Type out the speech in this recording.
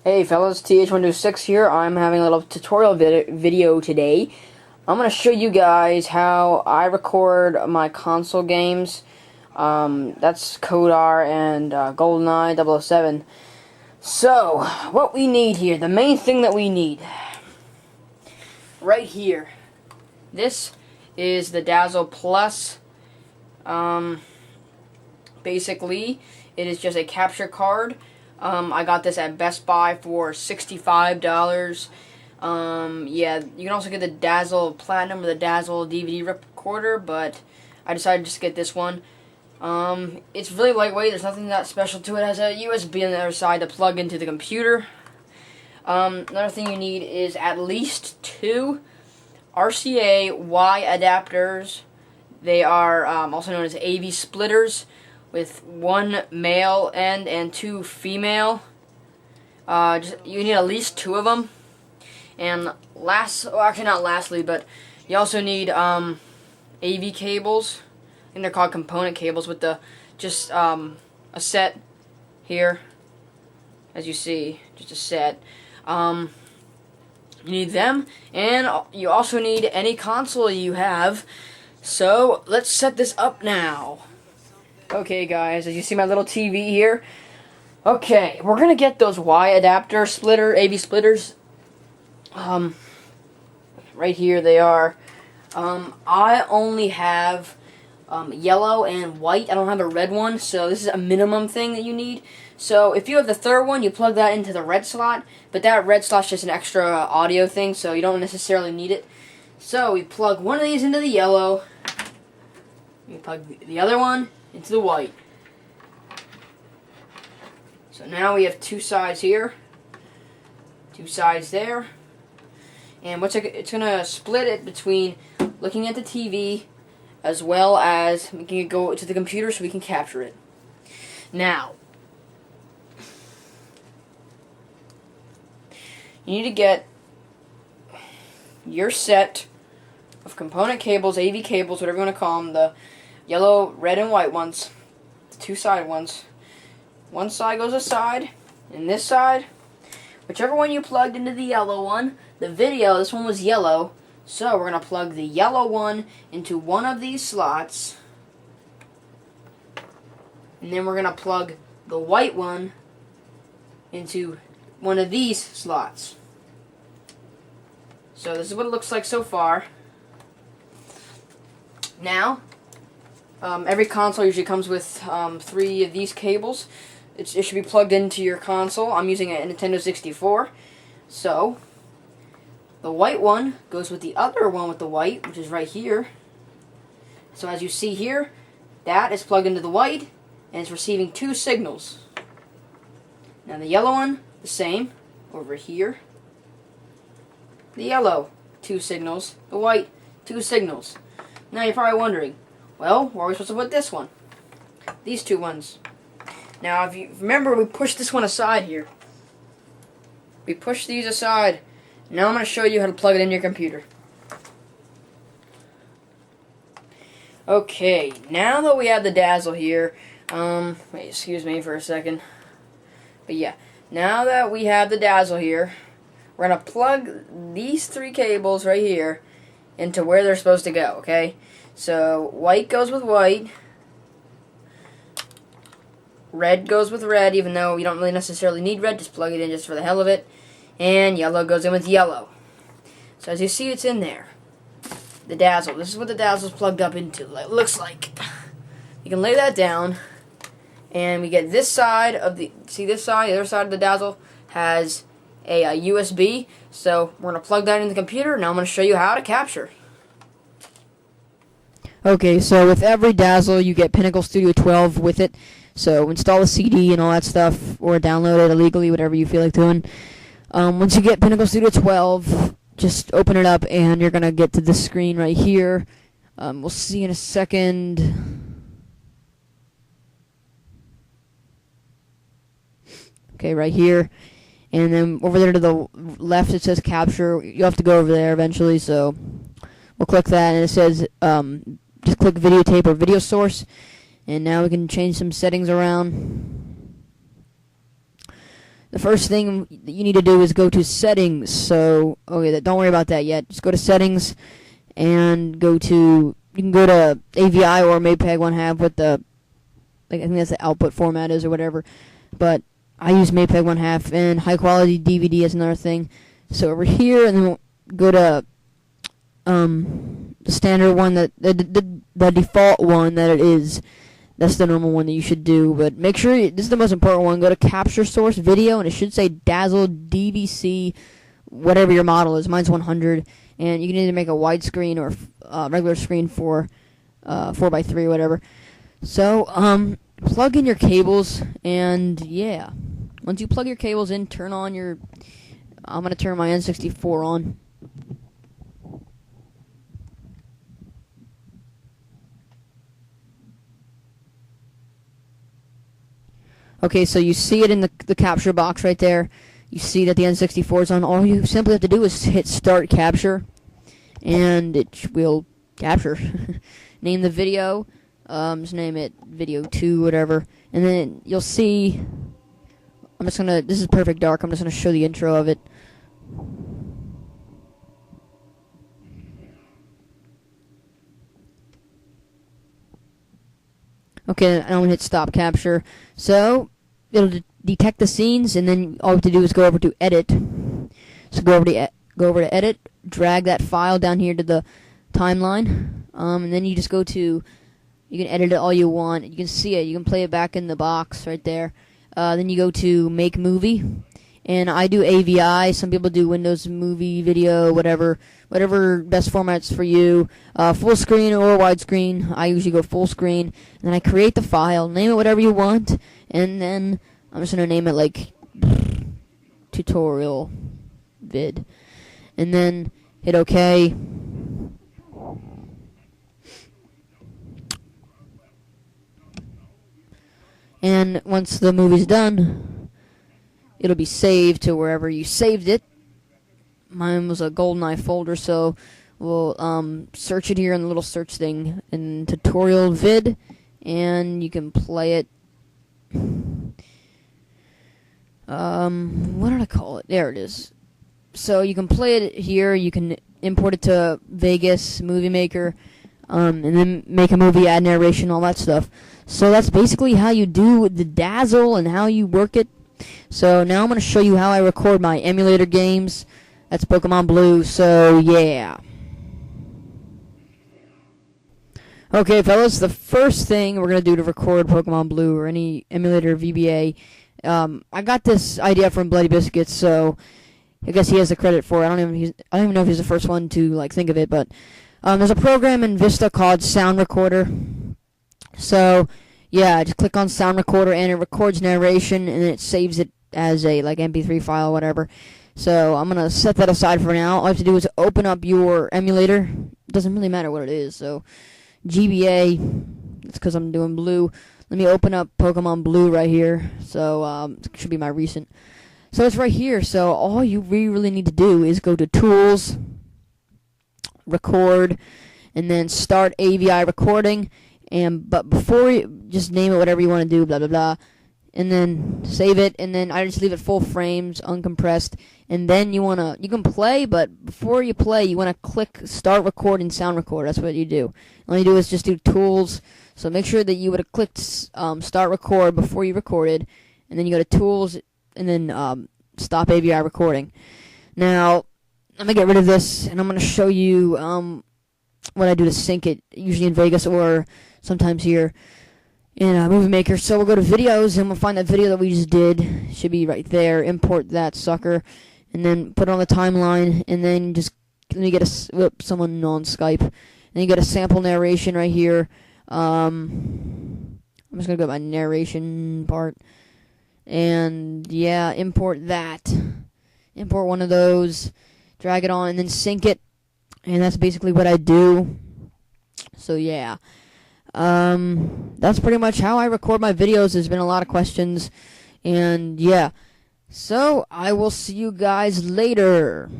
Hey fellas, TH126 here. I'm having a little tutorial video today. I'm going to show you guys how I record my console games. That's Kodar and GoldenEye 007. So, what we need here, the main thing that we need, right here. This is the Dazzle Plus. Basically, it is just a capture card. I got this at Best Buy for $65. Yeah, you can also get the Dazzle Platinum or the Dazzle DVD recorder, but I decided just to get this one. It's really lightweight. There's nothing that special to it. It has a USB on the other side to plug into the computer. Another thing you need is at least 2 RCA Y adapters. They are also known as AV splitters, with 1 male end and 2 female. You need at least 2 of them. And actually not lastly, but you also need AV cables. I think they're called component cables with the a set here, as you see, just a set. You need them, and you also need any console you have. So let's set this up now. Okay guys, as you see my little TV here, okay, we're gonna get those Y adapter splitter, AV splitters, right here they are. I only have yellow and white. I don't have a red one, so this is a minimum thing that you need. So if you have the third one, you plug that into the red slot, but that red slot's just an extra audio thing, so you don't necessarily need it. So we plug one of these into the yellow, we plug the other one into the white. So now we have 2 sides here, 2 sides there, and it's going to split it between looking at the TV as well as making it go to the computer so we can capture it. Now, you need to get your set of component cables, AV cables, whatever you want to call them, the yellow, red, and white ones, the 2 side ones. One side goes aside, and this side, whichever one you plugged into the yellow one, the video, this one was yellow, so we're going to plug the yellow one into one of these slots, and then we're going to plug the white one into one of these slots. So this is what it looks like so far. Now, every console usually comes with 3 of these cables. It should be plugged into your console. I'm using a Nintendo 64. So, the white one goes with the other one with the white, which is right here. So as you see here, that is plugged into the white, and it's receiving 2 signals. Now the yellow one, the same, over here. The yellow, 2 signals. The white, 2 signals. Now you're probably wondering, well, where are we supposed to put this one? These 2 ones. Now, if you remember, we pushed this one aside here. We pushed these aside. Now I'm going to show you how to plug it in your computer. Okay, now that we have the Dazzle here, wait, excuse me for a second. But yeah, now that we have the Dazzle here, we're going to plug these 3 cables right here into where they're supposed to go, okay? So, white goes with white, red goes with red, even though you don't really necessarily need red, just plug it in just for the hell of it, and yellow goes in with yellow. So as you see, it's in there. The Dazzle, this is what the Dazzle's plugged up into, it looks like. You can lay that down, and we get this side of the, see this side, the other side of the Dazzle has a USB, so we're going to plug that in the computer. Now I'm going to show you how to capture. Okay, so with every Dazzle you get Pinnacle Studio 12 with it, so install a CD and all that stuff, or download it illegally, whatever you feel like doing. Once you get Pinnacle Studio 12, just open it up and you're going to get to this screen right here. We'll see in a second. Okay, right here. And then over there to the left it says capture. You'll have to go over there eventually, so we'll click that, and it says just click videotape or video source, and now we can change some settings around. the first thing that you need to do is go to settings. So, okay, don't worry about that yet. Just go to settings and you can go to AVI or MPEG 1/2 with the, like, I think that's the output format is or whatever. But I use MPEG 1/2, and high quality DVD is another thing. So over here, and then we'll go to the standard one, that the default one that it is. That's the normal one that you should do, but make sure this is the most important one. Go to capture source video, and it should say Dazzle DVC, whatever your model is. Mine's 100, and you can either make a widescreen or regular screen for 4x3 or whatever. So plug in your cables, and yeah, once you plug your cables in, turn on your. I'm gonna turn my N64 on. Okay, so you see it in the capture box right there. You see that the N64 is on. All you simply have to do is hit Start Capture, and it will capture. Name the video. Just name it Video 2, whatever. And then you'll see. This is perfect dark. I'm just gonna show the intro of it. Okay, I'm gonna hit Stop Capture. So it'll detect the scenes, and then all you have to do is go over to Edit. So go over to Edit, drag that file down here to the timeline, and then you just go to. You can edit it all you want. You can see it. You can play it back in the box right there. Then you go to Make Movie, and I do AVI. Some people do Windows Movie Video, whatever best formats for you. Full screen or widescreen. I usually go full screen. And then I create the file, name it whatever you want, and then I'm just gonna name it like tutorial vid, and then hit OK. And once the movie's done, it'll be saved to wherever you saved it. Mine was a GoldenEye folder, so we'll search it here in the little search thing in tutorial vid, and you can play it. What did I call it? There it is. So you can play it here. You can import it to Vegas, Movie Maker, and then make a movie, add narration, all that stuff. So that's basically how you do the Dazzle and how you work it. So now I'm going to show you how I record my emulator games. That's Pokemon Blue, so yeah. Okay, fellas, the first thing we're going to do to record Pokemon Blue or any emulator VBA, I got this idea from Bloody Biscuits, so I guess he has the credit for it. I don't even know if he's the first one to think of it, but there's a program in Vista called Sound Recorder. So yeah, just click on Sound Recorder, and it records narration, and then it saves it as a MP3 file, whatever. So I'm gonna set that aside for now. All you have to do is open up your emulator. It doesn't really matter what it is. So GBA, it's because I'm doing Blue. Let me open up Pokemon Blue right here. So it should be my recent. So it's right here. So all you really need to do is go to Tools, Record, and then Start AVI Recording. But before you just name it whatever you want to do, blah blah blah, and then save it, and then I just leave it full frames, uncompressed, and then you can play, but before you play, you want to click Start Record and Sound Record. That's what you do. All you do is just do Tools. So make sure that you would have clicked Start Record before you recorded, and then you go to Tools, and then Stop AVI Recording. Now I'm gonna get rid of this, and I'm gonna show you what I do to sync it, usually in Vegas or sometimes here in Movie Maker. So we'll go to videos, and we'll find that video that we just did. It should be right there. Import that sucker, and then put it on the timeline, and then let me get someone on Skype, and you get a sample narration right here. I'm just gonna go to my narration part, and yeah, import that. Import one of those, drag it on, and then sync it. And that's basically what I do. So yeah, that's pretty much how I record my videos. There's been a lot of questions, and yeah, so I will see you guys later.